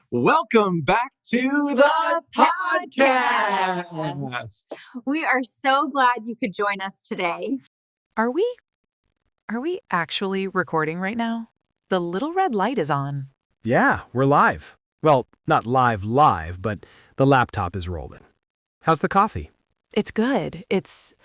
Welcome back to the podcast. We are so glad you could join us today. Are we actually recording right now? The little red light is on. Yeah, we're live. Well, not live, but the laptop is rolling. How's the coffee? It's good. It's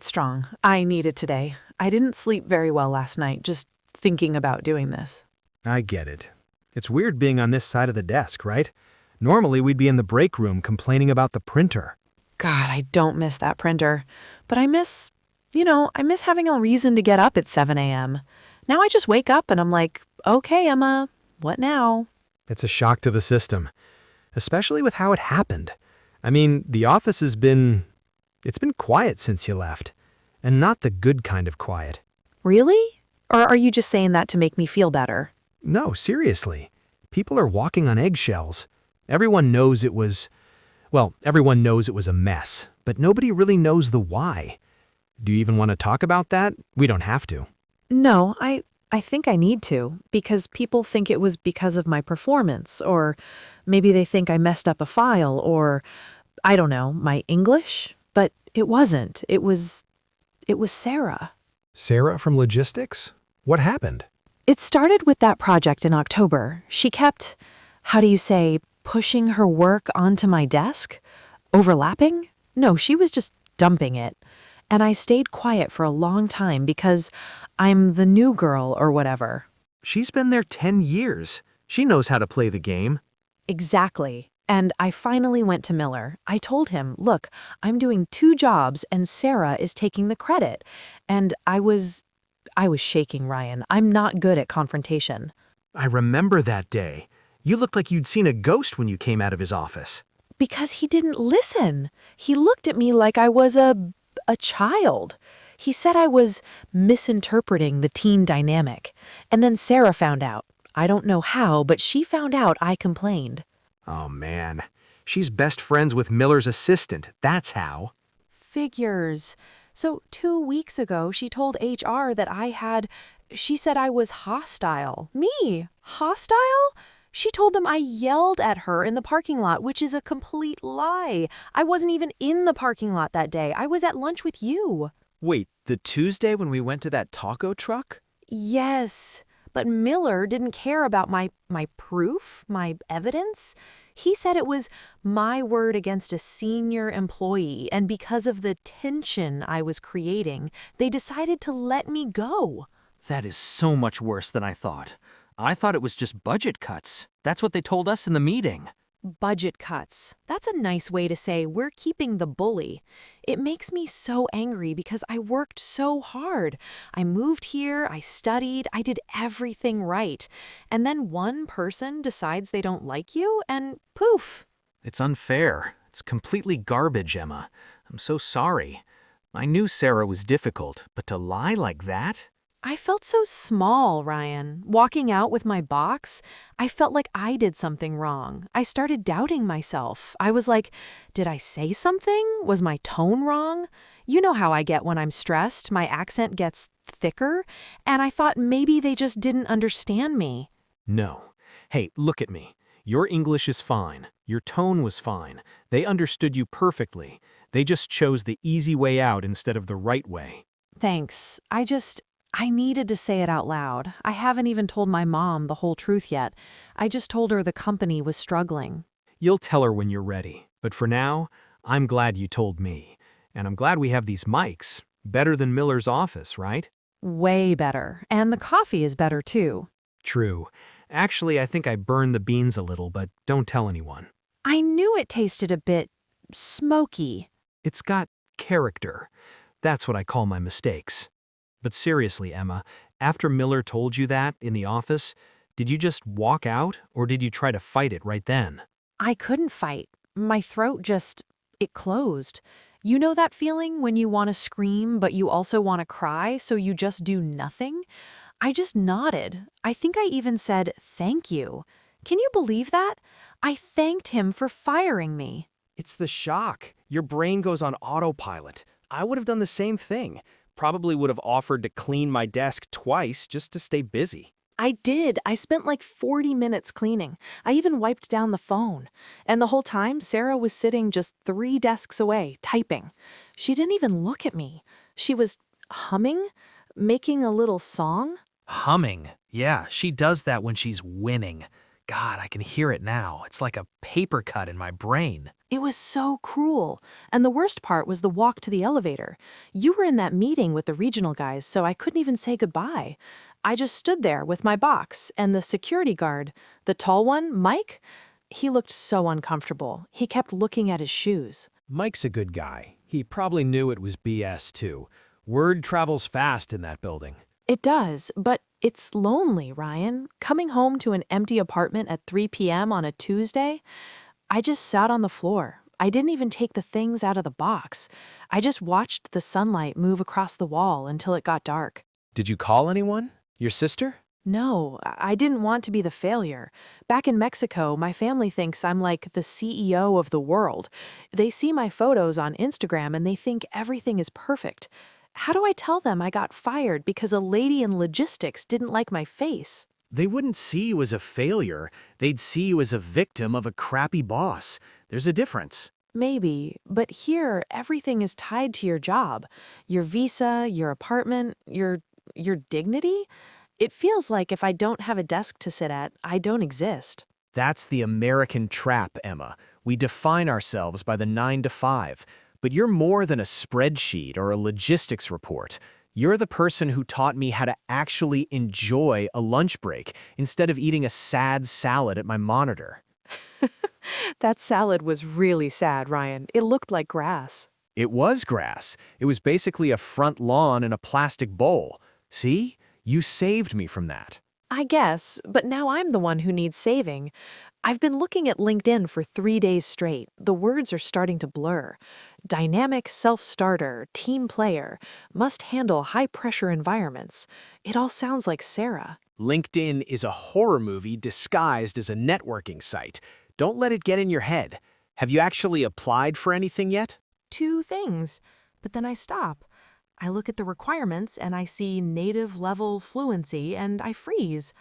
strong. I need it today. I didn't sleep very well last night, just thinking about doing this. I get it. It's weird being on this side of the desk, right? Normally we'd be in the break room complaining about the printer. God, I don't miss that printer. But I miss having a reason to get up at 7 a.m. Now I just wake up and I'm like, okay, Emma, what now? It's a shock to the system, especially with how it happened. I mean, the office it's been quiet since you left, and not the good kind of quiet. Really? Or are you just saying that to make me feel better? No, seriously. People are walking on eggshells. Everyone knows it was a mess, but nobody really knows the why. Do you even want to talk about that? We don't have to. No, I think I need to, because people think it was because of my performance, or maybe they think I messed up a file, or, I don't know, my English? But it wasn't. It was Sarah. Sarah from logistics? What happened? It started with that project in October. She kept, pushing her work onto my desk? Overlapping? No, she was just dumping it. And I stayed quiet for a long time because I'm the new girl or whatever. She's been there 10 years. She knows how to play the game. Exactly. And I finally went to Miller. I told him, look, I'm doing 2 jobs and Sarah is taking the credit. And I was shaking, Ryan. I'm not good at confrontation. I remember that day. You looked like you'd seen a ghost when you came out of his office. Because he didn't listen. He looked at me like I was a child. He said I was misinterpreting the teen dynamic. And then Sarah found out. I don't know how, but she found out I complained. Oh, man. She's best friends with Miller's assistant. That's how. Figures. So 2 weeks ago, she told HR that she said I was hostile. Me? Hostile? She told them I yelled at her in the parking lot, which is a complete lie. I wasn't even in the parking lot that day. I was at lunch with you. Wait, the Tuesday when we went to that taco truck? Yes, but Miller didn't care about my proof, my evidence. He said it was my word against a senior employee, and because of the tension I was creating, they decided to let me go. That is so much worse than I thought. I thought it was just budget cuts. That's what they told us in the meeting. Budget cuts. That's a nice way to say we're keeping the bully. It makes me so angry because I worked so hard. I moved here, I studied, I did everything right. And then one person decides they don't like you and poof. It's unfair. It's completely garbage, Emma. I'm so sorry. I knew Sarah was difficult, but to lie like that? I felt so small, Ryan. Walking out with my box, I felt like I did something wrong. I started doubting myself. I was like, did I say something? Was my tone wrong? You know how I get when I'm stressed. My accent gets thicker. And I thought maybe they just didn't understand me. No. Hey, look at me. Your English is fine. Your tone was fine. They understood you perfectly. They just chose the easy way out instead of the right way. Thanks. I needed to say it out loud. I haven't even told my mom the whole truth yet. I just told her the company was struggling. You'll tell her when you're ready. But for now, I'm glad you told me. And I'm glad we have these mics. Better than Miller's office, right? Way better. And the coffee is better too. True. Actually, I think I burned the beans a little, but don't tell anyone. I knew it tasted a bit smoky. It's got character. That's what I call my mistakes. But seriously, Emma, after Miller told you that in the office, did you just walk out or did you try to fight it right then? I couldn't fight. My throat it closed. You know that feeling when you want to scream but you also want to cry, so you just do nothing? I just nodded. I think I even said, thank you. Can you believe that? I thanked him for firing me. It's the shock. Your brain goes on autopilot. I would have done the same thing. Probably would have offered to clean my desk twice just to stay busy. I did. I spent like 40 minutes cleaning. I even wiped down the phone. And the whole time, Sarah was sitting just 3 desks away, typing. She didn't even look at me. She was humming, making a little song. Humming. Yeah, she does that when she's winning. God, I can hear it now. It's like a paper cut in my brain. It was so cruel. And the worst part was the walk to the elevator. You were in that meeting with the regional guys, so I couldn't even say goodbye. I just stood there with my box, and the security guard, the tall one, Mike, he looked so uncomfortable. He kept looking at his shoes. Mike's a good guy. He probably knew it was BS, too. Word travels fast in that building. It does, but it's lonely, Ryan. Coming home to an empty apartment at 3 p.m. on a Tuesday, I just sat on the floor. I didn't even take the things out of the box. I just watched the sunlight move across the wall until it got dark. Did you call anyone? Your sister? No, I didn't want to be the failure. Back in Mexico, my family thinks I'm like the CEO of the world. They see my photos on Instagram and they think everything is perfect. How do I tell them I got fired because a lady in logistics didn't like my face? They wouldn't see you as a failure. They'd see you as a victim of a crappy boss. There's a difference. Maybe, but here everything is tied to your job. Your visa, your apartment, your dignity. It feels like if I don't have a desk to sit at, I don't exist. That's the American trap, Emma. We define ourselves by the 9 to 5. But you're more than a spreadsheet or a logistics report. You're the person who taught me how to actually enjoy a lunch break instead of eating a sad salad at my monitor. That salad was really sad, Ryan. It looked like grass. It was grass. It was basically a front lawn in a plastic bowl. See? You saved me from that. I guess, but now I'm the one who needs saving. I've been looking at LinkedIn for 3 days straight. The words are starting to blur. Dynamic self-starter, team player, must handle high-pressure environments. It all sounds like Sarah. LinkedIn is a horror movie disguised as a networking site. Don't let it get in your head. Have you actually applied for anything yet? 2 things, but then I stop. I look at the requirements and I see native level fluency and I freeze.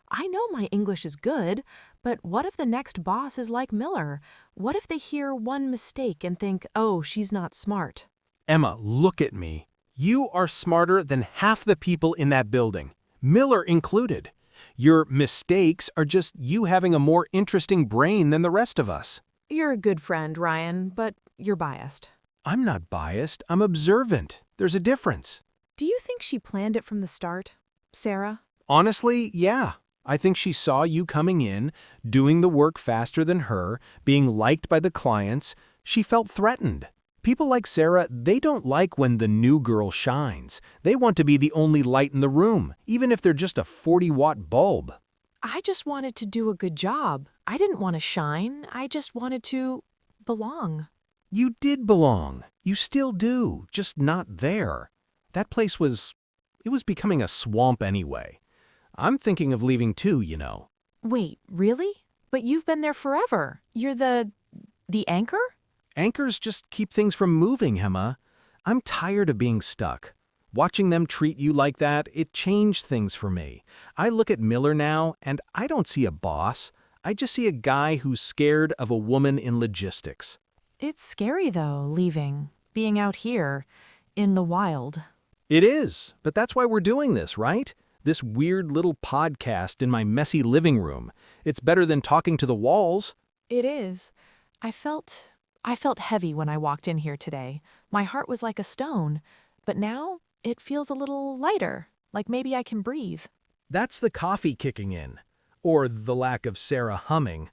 I know my English is good, but what if the next boss is like Miller? What if they hear one mistake and think, oh, she's not smart? Emma, look at me. You are smarter than half the people in that building, Miller included. Your mistakes are just you having a more interesting brain than the rest of us. You're a good friend, Ryan, but you're biased. I'm not biased. I'm observant. There's a difference. Do you think she planned it from the start, Sarah? Honestly, yeah. I think she saw you coming in, doing the work faster than her, being liked by the clients. She felt threatened. People like Sarah, they don't like when the new girl shines. They want to be the only light in the room, even if they're just a 40-watt bulb. I just wanted to do a good job. I didn't want to shine. I just wanted to belong. You did belong. You still do, just not there. That place it was becoming a swamp anyway. I'm thinking of leaving too, you know. Wait, really? But you've been there forever. You're the anchor? Anchors just keep things from moving, Emma. I'm tired of being stuck. Watching them treat you like that, it changed things for me. I look at Miller now, and I don't see a boss. I just see a guy who's scared of a woman in logistics. It's scary, though, leaving, being out here, in the wild. It is, but that's why we're doing this, right? This weird little podcast in my messy living room. It's better than talking to the walls. It is. I felt heavy when I walked in here today. My heart was like a stone, but now it feels a little lighter, like maybe I can breathe. That's the coffee kicking in, or the lack of Sarah humming.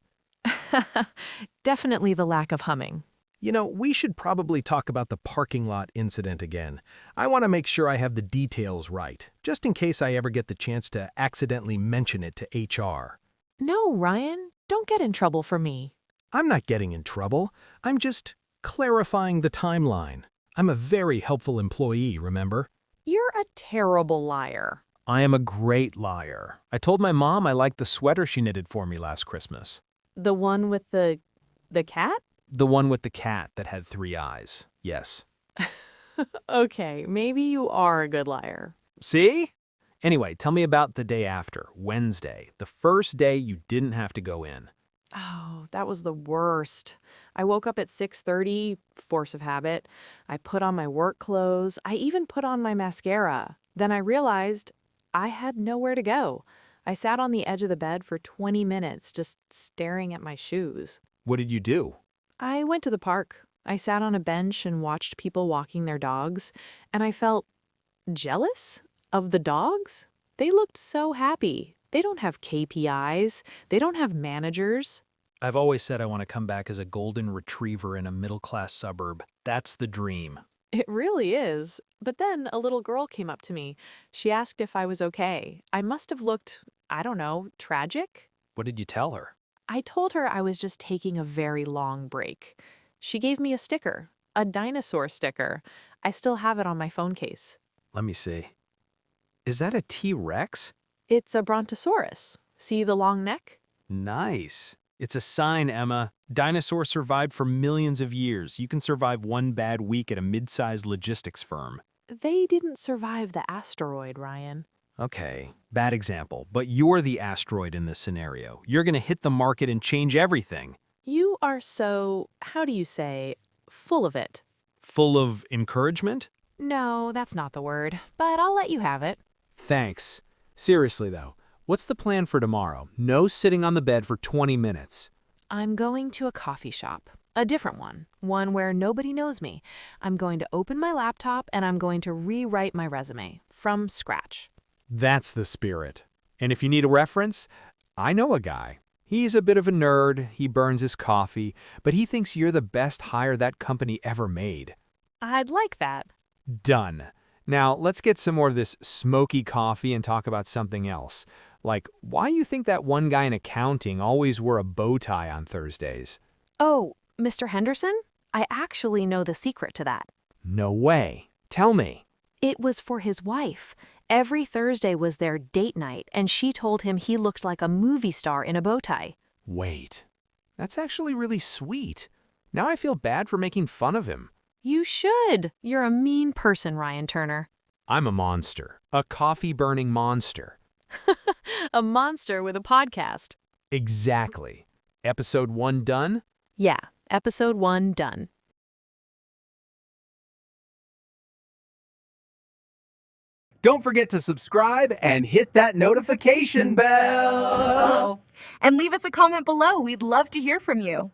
Definitely the lack of humming. You know, we should probably talk about the parking lot incident again. I want to make sure I have the details right, just in case I ever get the chance to accidentally mention it to HR. No, Ryan, don't get in trouble for me. I'm not getting in trouble. I'm just clarifying the timeline. I'm a very helpful employee, remember? You're a terrible liar. I am a great liar. I told my mom I liked the sweater she knitted for me last Christmas. The one with the cat? The one with the cat that had 3 eyes. Yes. Okay, maybe you are a good liar. See? Anyway, tell me about the day after, Wednesday, the first day you didn't have to go in. Oh, that was the worst. I woke up at 6:30, force of habit. I put on my work clothes. I even put on my mascara. Then I realized I had nowhere to go. I sat on the edge of the bed for 20 minutes, just staring at my shoes. What did you do? I went to the park. I sat on a bench and watched people walking their dogs, and I felt jealous of the dogs. They looked so happy. They don't have KPIs. They don't have managers. I've always said I want to come back as a golden retriever in a middle-class suburb. That's the dream. It really is. But then a little girl came up to me. She asked if I was okay. I must have looked, I don't know, tragic? What did you tell her? I told her I was just taking a very long break. She gave me a sticker, a dinosaur sticker. I still have it on my phone case. Let me see. Is that a T-Rex? It's a brontosaurus. See the long neck? Nice. It's a sign, Emma. Dinosaurs survived for millions of years. You can survive one bad week at a mid-sized logistics firm. They didn't survive the asteroid, Ryan. Okay, bad example, but you're the asteroid in this scenario. You're going to hit the market and change everything. You are so, how do you say, full of it. Full of encouragement? No, that's not the word, but I'll let you have it. Thanks. Seriously, though, what's the plan for tomorrow? No sitting on the bed for 20 minutes. I'm going to a coffee shop. A different one where nobody knows me. I'm going to open my laptop and I'm going to rewrite my resume from scratch. That's the spirit. And if you need a reference, I know a guy. He's a bit of a nerd, he burns his coffee, but he thinks you're the best hire that company ever made. I'd like that. Done. Now, let's get some more of this smoky coffee and talk about something else. Like, why you think that one guy in accounting always wore a bow tie on Thursdays? Oh, Mr. Henderson? I actually know the secret to that. No way. Tell me. It was for his wife. Every Thursday was their date night, and she told him he looked like a movie star in a bow tie. Wait. That's actually really sweet. Now I feel bad for making fun of him. You should. You're a mean person, Ryan Turner. I'm a monster. A coffee-burning monster. A monster with a podcast. Exactly. Episode 1 done? Yeah, episode 1 done. Don't forget to subscribe and hit that notification bell. And leave us a comment below. We'd love to hear from you.